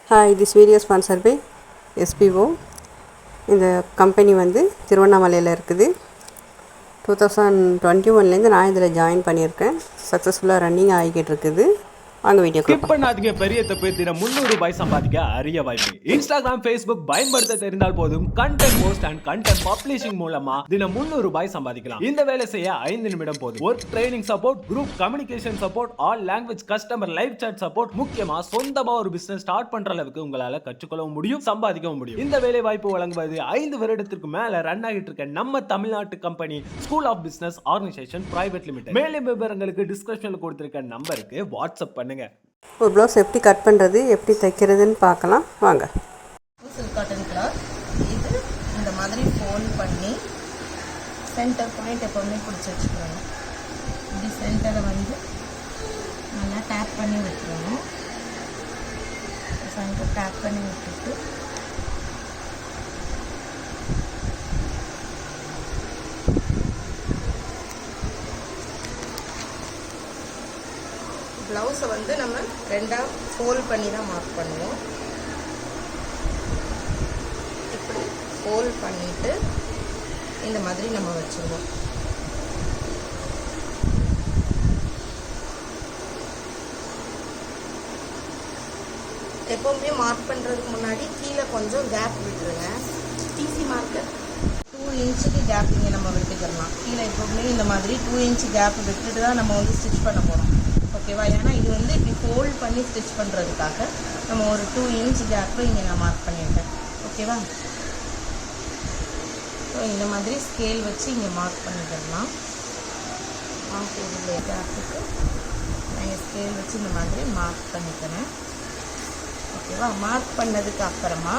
Hi, this video is sponsored by SPO. இந்த company வந்து திருவண்ணாமலையில் இருக்குது. 2021லேருந்து நான் இதில் ஜாயின் பண்ணியிருக்கேன். சக்ஸஸ்ஃபுல்லாக ரன்னிங் ஆகிக்கிட்டு இருக்குது. வாங்க வீடியோ ஸ்கிப் பண்ணாதீங்க. பெரிய தப்பு. தினம் 300 ரூபாய் சம்பாதிக்க அரிய வாய்ப்பு. இன்ஸ்டாகிராம், ஃபேஸ்புக் பயன்படுத்த தெரிந்தால் போதும் content post and content publishing மூலமா தினம் 300 ரூபாய் சம்பாதிக்கலாம். இந்த வேலை செய்ய 5 நிமிடம் போதும். Work training support, group communication support, all language customer live chat support, முக்கியமா சொந்தமா ஒரு பிசினஸ் ஸ்டார்ட் பண்ற அளவுக்கு உங்களால கற்றுக்கொள்ளவும் முடியும், சம்பாதிக்கவும் முடியும். இந்த வேலை வாய்ப்பு வழங்குவது 5 வருடத்திற்கு மேல ரன் ஆகிட்டு இருக்க நம்ம தமிழ்நாட்டு company school of business organisation private limited. மேலும் விவரங்களுக்கு டிஸ்கிரிப்ஷன்ல கொடுத்திருக்க நம்பருக்கு வாட்ஸ்அப் பண்ணுங்க. ஒரு ப்ளவுஸ் எப்படி கட் பண்ணுறது, எப்படி தைக்கிறதுன்னு பார்க்கலாம் வாங்க. சில்க் காட்டன் கிளாத் இது இந்த மாதிரி ஃபோல்ட் பண்ணி சென்டர் பாயிண்ட் எப்போவுமே பிடிச்சி வச்சுக்கணும். இப்படி சென்டரை வந்து நல்லா டேப் பண்ணி விட்டுருணும். சென்டர் டேப் பண்ணி விட்டுட்டு ப்ளவுஸை வந்து நம்ம ரெண்டாக ஃபோல்ட் பண்ணி தான் மார்க் பண்ணுவோம். இப்படி ஃபோல்ட் பண்ணிவிட்டு இந்த மாதிரி நம்ம வச்சுருவோம். எப்போவுமே மார்க் பண்ணுறதுக்கு முன்னாடி கீழே கொஞ்சம் கேப் விட்டுருங்க. டிசி மார்க்கர் 2 இன்ச்சுக்கு கேப் இங்கே நம்ம விட்டுக்கலாம். கீழே எப்போவுமே இந்த மாதிரி 2 இன்ச்சு கேப் விட்டுட்டு தான் நம்ம வந்து ஸ்டிச் பண்ண போகிறோம். ஓகேவா? ஏன்னா இது வந்து இப்படி ஃபோல்ட் பண்ணி ஸ்டிச் பண்ணுறதுக்காக நம்ம ஒரு 2 இன்ச் கேப்பு இங்கே நான் மார்க் பண்ணியிருக்கேன். ஓகேவா? ஸோ இந்த மாதிரி ஸ்கேல் வச்சு இங்கே மார்க் பண்ணிக்கலாம். கேப்புக்கு நான் ஸ்கேல் வச்சு இந்த மாதிரி மார்க் பண்ணிக்கிறேன். ஓகேவா? மார்க் பண்ணதுக்கு அப்புறமா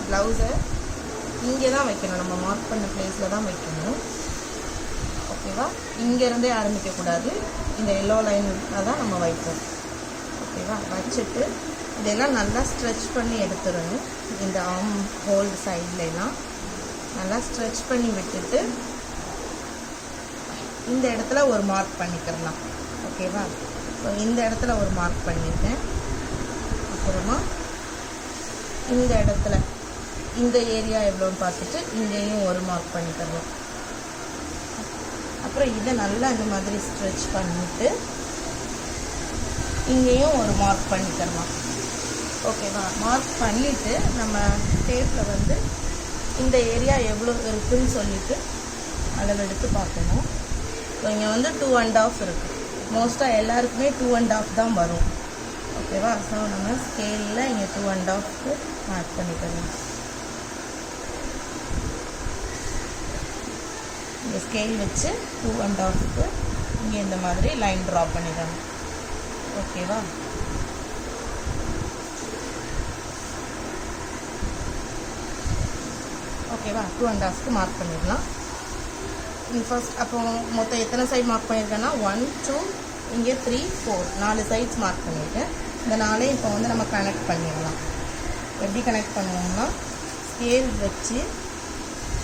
ப்ளவுஸை இங்கே தான் வைக்கணும். நம்ம மார்க் பண்ண பிளேஸில் தான் வைக்கணும். ஓகேவா? இங்கேருந்தே ஆரம்பிக்கக்கூடாது. இந்த எல்லோ லைனில் தான் நம்ம வைப்போம். ஓகேவா? வச்சுட்டு இதெல்லாம் நல்லா ஸ்ட்ரெச் பண்ணி எடுத்துடணும். இந்த ஆர்ம் ஹோல்டு சைட்லாம் நல்லா ஸ்ட்ரெச் பண்ணி விட்டுட்டு இந்த இடத்துல ஒரு மார்க் பண்ணிக்கிறலாம். ஓகேவா? ஸோ இந்த இடத்துல ஒரு மார்க் பண்ணியிருக்கேன். அப்புறமா இந்த இடத்துல இந்த ஏரியா எவ்வளோன்னு பார்த்துட்டு இங்கேயும் ஒரு மார்க் பண்ணிக்கிறோம். அப்புறம் இதை நல்லா இந்த மாதிரி ஸ்ட்ரெச் பண்ணிவிட்டு இங்கேயும் ஒரு மார்க் பண்ணிக்கலாம். ஓகேவா? மார்க் பண்ணிவிட்டு நம்ம டேப்பில் வந்து இந்த ஏரியா எவ்வளோ இருக்குதுன்னு சொல்லிவிட்டு அளவெடுத்து பார்க்கணும். ஸோ இங்கே வந்து 2.5 இருக்குது. மோஸ்ட்டாக எல்லாருக்குமே 2.5 தான் வரும். ஓகேவா? ஸோ நம்ம ஸ்கேலில் இங்கே 2.5க்கு மார்க் பண்ணிக்கலாம். இங்கே ஸ்கேல் வச்சு 2.5க்கு இங்கே இந்த மாதிரி லைன் ட்ரா பண்ணிடணும். ஓகேவா? ஓகேவா? 2.5க்கு மார்க் பண்ணிடலாம். ஃபர்ஸ்ட் அப்போ மொத்தம் எத்தனை சைடு மார்க் பண்ணியிருக்கேன்னா 1 2 இங்கே 3 4 4 சைட்ஸ் மார்க் பண்ணியிருக்கேன். இந்த 4 இப்போ வந்து நம்ம கனெக்ட் பண்ணிடலாம். எப்படி கனெக்ட் பண்ணுவோம்னா ஸ்கேல் வச்சு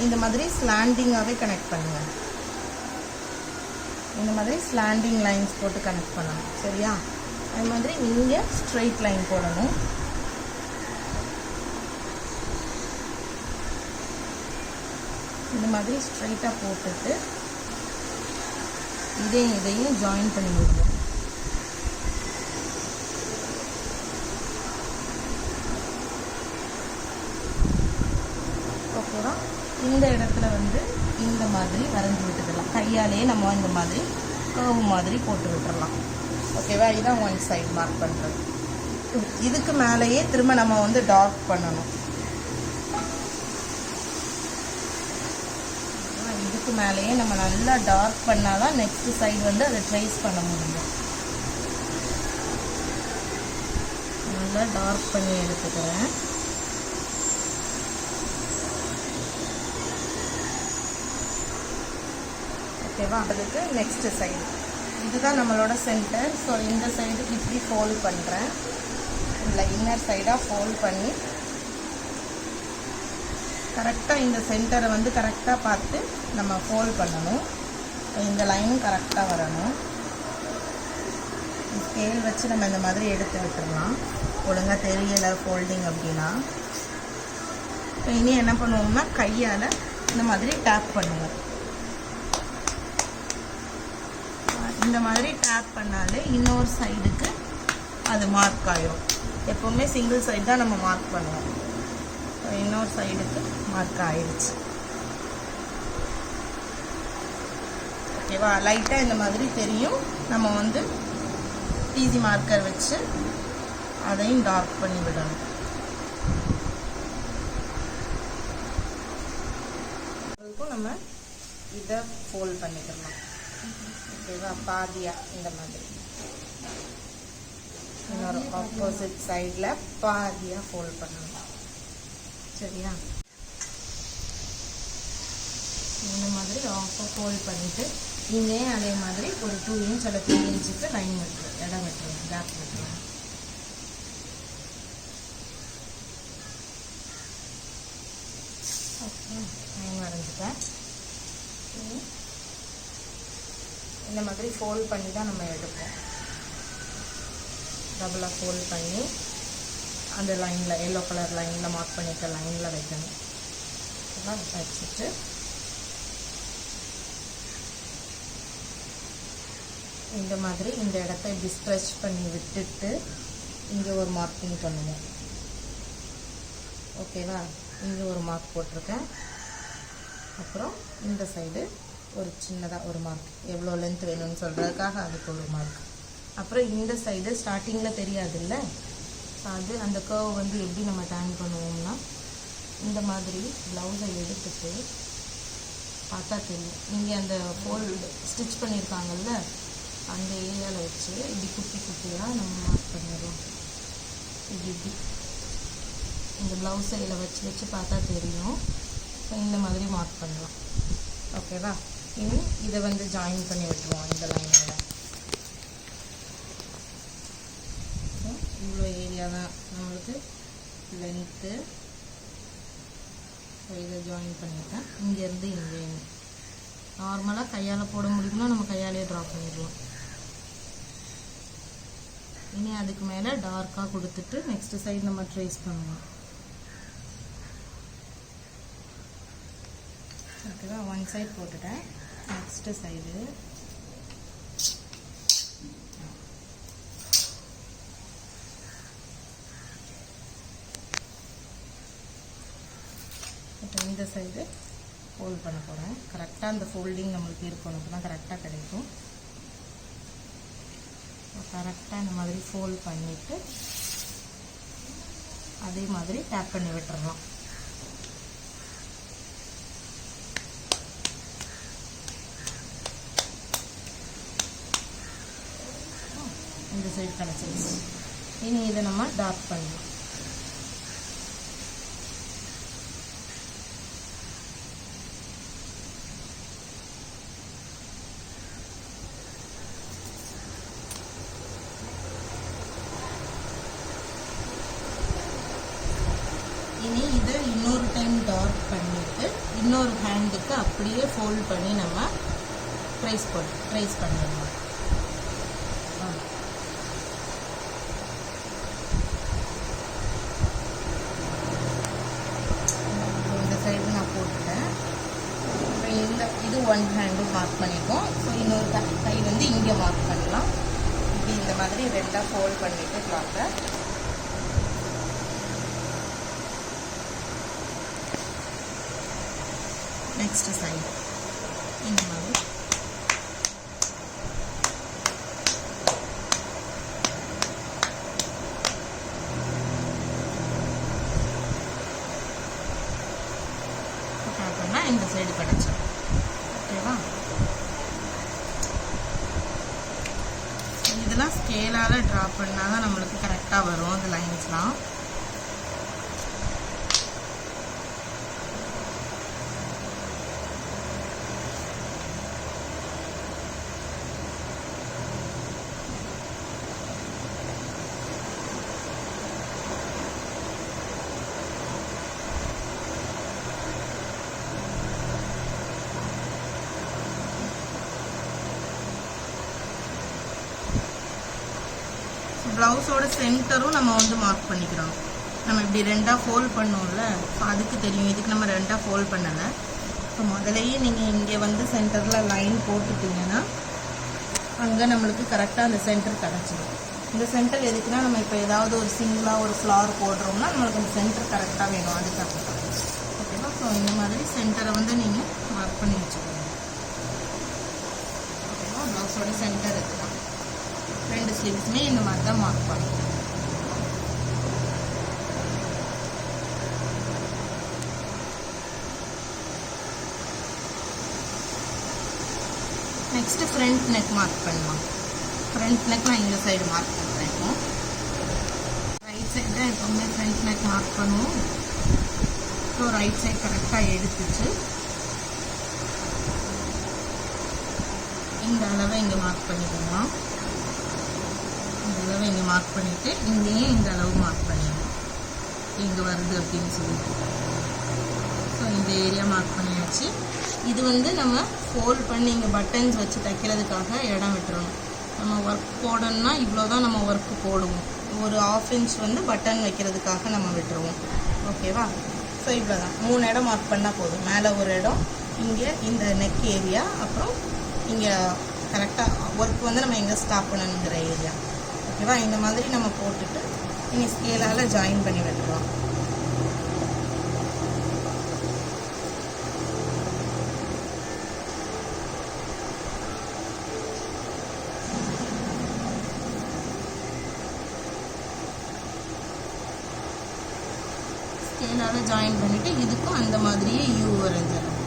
இந்த மாதிரி ஸ்லாண்டிங்காகவே கனெக்ட் பண்ணுவேன். இந்த மாதிரி ஸ்லாண்டிங் லைன்ஸ் போட்டு கனெக்ட் பண்ணணும். சரியா? அது மாதிரி இங்கே ஸ்ட்ரெயிட் லைன் போடணும். இந்த மாதிரி ஸ்ட்ரெயிட்டாக போட்டுட்டு இதையும் ஜாயின் பண்ணி விடுவோம். ஓகேவா? இந்த இடத்துல வந்து இந்த மாதிரி வரைஞ்சி விட்டுடலாம். கையாலேயே நம்ம இந்த மாதிரி கர்வ் மாதிரி போட்டு விட்டுடலாம். ஓகேவா? இதுதான் ஒன் சைடு மார்க் பண்ணுறது. இதுக்கு மேலேயே திரும்ப நம்ம வந்து டார்க் பண்ணணும். இதுக்கு மேலேயே நம்ம நல்லா டார்க் பண்ணால் தான் நெக்ஸ்ட் சைடு வந்து அதை ட்ரேஸ் பண்ண முடியும். நல்லா டார்க் பண்ணி எடுத்துக்கிறேன். ஓகேவா? அதுக்கு நெக்ஸ்ட் சைடு இதுதான் நம்மளோட சென்டர். ஸோ இந்த சைடு இப்படி ஃபோல்ட் பண்ணுறேன். இல்லை இன்னர் சைடாக ஃபோல்ட் பண்ணி கரெக்டாக இந்த சென்டரை வந்து கரெக்டாக பார்த்து நம்ம ஃபோல்ட் பண்ணணும். இந்த லைனும் கரெக்டாக வரணும். ஸ்கேல் வச்சு நம்ம இந்த மாதிரி எடுத்து விட்டுடலாம். ஒழுங்காக தெரியலை ஃபோல்டிங் அப்படின்னா. இப்போ இனி என்ன பண்ணுவோம்னா கையால் இந்த மாதிரி டேப் பண்ணுவோம். இந்த மாதிரி டேப் பண்ணாலே இன்னொரு சைடுக்கு அது மார்க் ஆயிரும். எப்போவுமே சிங்கிள் சைடு தான் நம்ம மார்க் பண்ணுவோம். இன்னொரு சைடுக்கு மார்க் ஆயிடுச்சு. ஓகேவா? லைட்டாக இந்த மாதிரி தெரியும். நம்ம வந்து ஈஸி மார்க்கர் வச்சு அதையும் டார்க் பண்ணி விடணும். அதுக்கும் நம்ம இதை ஃபோல்ட் பண்ணிக்கலாம். ஓகேவா? பாதியாக இந்த மாதிரி இன்னொரு ஆப்போசிட் சைடில் பாதியாக ஃபோல்ட் பண்ணணும். சரியா? இந்த மாதிரி ஆஃபாக ஃபோல்ட் பண்ணிவிட்டு இங்கேயும் அதே மாதிரி ஒரு 2 இன்ச் அல்ல 3 இன்ச்சுக்கு லைன் விட்டுரும், இடம் விட்டுருவோம், கேப் விட்டுருவோம். ஓகே, லைன் வரைஞ்சிட்டேன். இந்த மாதிரி ஃபோல்ட் பண்ணி தான் நம்ம எடுப்போம். டபுளாக ஃபோல்ட் பண்ணி அந்த லைனில் எல்லோ கலர் லைனில் மார்க் பண்ணியிருக்க லைனில் வைக்கணும். வச்சுட்டு இந்த மாதிரி இந்த இடத்த இப்படி ஸ்ட்ரெச் பண்ணி விட்டுட்டு இங்கே ஒரு மார்க்கிங் பண்ணுவோம். ஓகேவா? இங்கே ஒரு மார்க் போட்டிருக்கேன். அப்புறம் இந்த சைடு ஒரு சின்னதாக ஒரு மார்க், எவ்வளோ லென்த் வேணும்னு சொல்கிறதுக்காக அதுக்கு ஒரு மார்க். அப்புறம் இந்த சைடு ஸ்டார்டிங்கில் தெரியாதுல்ல, அது அந்த கர்வ் வந்து எப்படி நம்ம டேன் பண்ணுவோம்னா இந்த மாதிரி ப்ளவுஸை எடுத்துட்டு பார்த்தா தெரியும். இங்கே அந்த ஃபோல்டு ஸ்டிச் பண்ணியிருக்காங்கல்ல அந்த ஏரியாவில் வச்சு இப்படி குட்டி குட்டியாக நம்ம மார்க் பண்ணிடுவோம். இப்படி இந்த ப்ளவுஸ் சைடில் வச்சு வச்சு பார்த்தா தெரியும். இந்த மாதிரி மார்க் பண்ணலாம். ஓகேவா? இனி இதை வந்து ஜாயின் பண்ணி விட்டுருவோம் இந்த லைனோட. இவ்வளோ ஏரியா தான் நம்மளுக்கு லென்த்து. இதை ஜாயின் பண்ணிட்டேன். இங்கேருந்து இங்கே நார்மலாக கையால் போட முடியும்னா நம்ம கையாலேயே ட்ரா பண்ணிடலாம். இனி அதுக்கு மேலே டார்க்காக கொடுத்துட்டு நெக்ஸ்ட் சைடு நம்ம ட்ரேஸ் பண்ணுவோம். ஓகேவா? ஒன் சைடு போட்டுட்டேன். நெக்ஸ்ட் சைடு இப்போ இந்த சைடு ஃபோல்ட் பண்ண போகிறேன். கரெக்டாக அந்த ஃபோல்டிங் நம்மளுக்கு இருக்கணும், அப்போ தான் கரெக்டாக கிடைக்கும். கரெக்டாக இந்த மாதிரி ஃபோல்ட் பண்ணிவிட்டு அதே மாதிரி டேப் பண்ணி விட்டுறலாம். இந்த சைடு கிடச்சிருச்சு. இனி இதை நம்ம டார்க் பண்ணலாம். இனி இதை இன்னொரு டைம் டார்க் பண்ணிவிட்டு இன்னொரு ஹேண்டுக்கு அப்படியே ஃபோல்ட் பண்ணி நம்ம ட்ரேஸ் பண்ணிடலாம். இந்த சைடு நான் போட்டுட்டேன். அப்புறம் இது ஒன் ஹேண்டும் மார்க் பண்ணியிருக்கோம். ஸோ இன்னொரு கை வந்து இங்கே மார்க் பண்ணலாம். இப்படி இந்த மாதிரி ரெண்டாக ஃபோல்ட் பண்ணிவிட்டு கிளாத்தை நெக்ஸ்ட் சைடு இந்த மாதிரி பண்ணால் இந்த சைடு கிடச்சிடும். ஓகேவா? இதெல்லாம் ஸ்கேலால் ட்ரா பண்ணால் தான் நம்மளுக்கு கரெக்டாக வரும் அந்த லைன்ஸ்லாம். ப்ளவுஸோட சென்டரும் நம்ம வந்து மார்க் பண்ணிக்கிறோம். நம்ம இப்படி ரெண்டாக ஃபோல்ட் பண்ணோம்ல, அதுக்கு தெரியும். இதுக்கு நம்ம ரெண்டாக ஃபோல்ட் பண்ணலை. ஸோ முதலையே நீங்கள் இங்கே வந்து சென்டரில் லைன் போட்டுட்டிங்கன்னா அங்கே நம்மளுக்கு கரெக்டாக அந்த சென்டர் கிடச்சிடும். இந்த சென்டர் எதுக்குன்னா, நம்ம இப்போ ஏதாவது ஒரு சிங்கிளாக ஒரு ஃப்ளார் போடுறோம்னா நம்மளுக்கு அந்த சென்டர் கரெக்டாக வேணும், அதுக்காக. ஓகேவா? ஸோ இந்த மாதிரி சென்டரை வந்து நீங்கள் மார்க் பண்ணி வச்சுக்கோங்க. ஓகேவா? ப்ளவுஸோட சென்டர் இதுதான். 2 ஸ்லீவ்ஸுமே இந்த மாதிரி தான் மார்க் பண்ணுவோம். நெக்ஸ்ட்டு ஃப்ரண்ட் நெக் மார்க் பண்ணலாம். ஃப்ரண்ட் நெக் நான் இந்த சைடு மார்க் பண்ணுறேன். ரைட் சைடு தான் எப்போவுமே ஃப்ரண்ட் நெக் மார்க் பண்ணுவோம். ஸோ ரைட் சைடு கரெக்டாக எடுத்துச்சு இந்த அளவை இங்கே மார்க் பண்ணிக்கலாம். இந்த அளவை இங்கே மார்க் பண்ணிவிட்டு இங்கேயும் இந்த அளவு மார்க் பண்ணிடணும், இங்கே வருது அப்படின்னு சொல்லிட்டு. ஸோ இந்த ஏரியா மார்க் பண்ணியாச்சு. இது வந்து நம்ம ஃபோல்ட் பண்ணி இங்கே பட்டன்ஸ் வச்சு தைக்கிறதுக்காக இடம் விட்டுறணும். நம்ம ஒர்க் போடணும்னா இவ்வளோ தான் நம்ம ஒர்க்கு போடுவோம். ஒரு 1/2 இன்ச் வந்து பட்டன் வைக்கிறதுக்காக நம்ம விட்டுருவோம். ஓகேவா? ஸோ இவ்வளோ தான். 3 இடம் மார்க் பண்ணால் போதும். மேலே ஒரு இடம், இங்கே இந்த நெக் ஏரியா, அப்புறம் இங்கே கரெக்டாக ஒர்க் வந்து நம்ம எங்கே ஸ்டாப் பண்ணணுங்கிற ஏரியா. ஓகேவா? இந்த மாதிரி நம்ம போட்டுட்டு இங்கே ஸ்கேலால் ஜாயின் பண்ணி விட்டுருவோம். ஸ்கேலால் ஜாயின் பண்ணிவிட்டு இதுக்கும் அந்த மாதிரியே யூ வரைஞ்சிடணும்.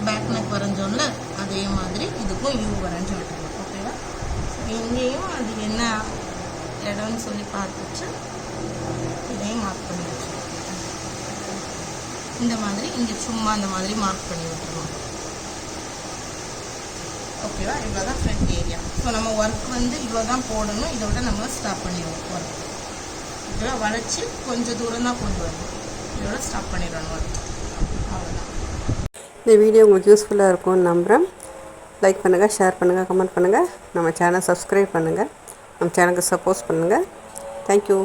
பேக் நெக் வரைஞ்சோம்ல, அதே மாதிரி இதுக்கும் யூ வரைஞ்சி விட்டுருவோம். ஓகேவா? இங்கேயும் அது என்ன இடம்னு சொல்லி பார்த்துச்சு இதையும் மார்க் பண்ணி வச்சுருக்கோம். இந்த மாதிரி இங்கே சும்மா அந்த மாதிரி மார்க் பண்ணி விட்டுருவோம். ஓகேவா? இவ்வளோ தான் ஃப்ரண்ட் ஏரியா. ஸோ நம்ம ஒர்க் வந்து இவ்வளோ தான் போடணும். இதோட நம்ம ஸ்டாப் பண்ணிடுவோம் ஒர்க். ஓகேவா? வளைச்சி கொஞ்சம் தூரம் தான் கொண்டு வரணும். இதோட ஸ்டாப் பண்ணிடணும் ஒர்க். அவ்வளோதான். இந்த வீடியோ உங்களுக்கு யூஸ்ஃபுல்லாக இருக்கும்னு நம்புகிறேன். லைக் பண்ணுங்கள், ஷேர் பண்ணுங்கள், கமெண்ட் பண்ணுங்கள். நம்ம சேனல் சப்ஸ்கிரைப் பண்ணுங்கள். நம்ம சேனலுக்கு சப்போர்ட் பண்ணுங்கள். தேங்க்யூ.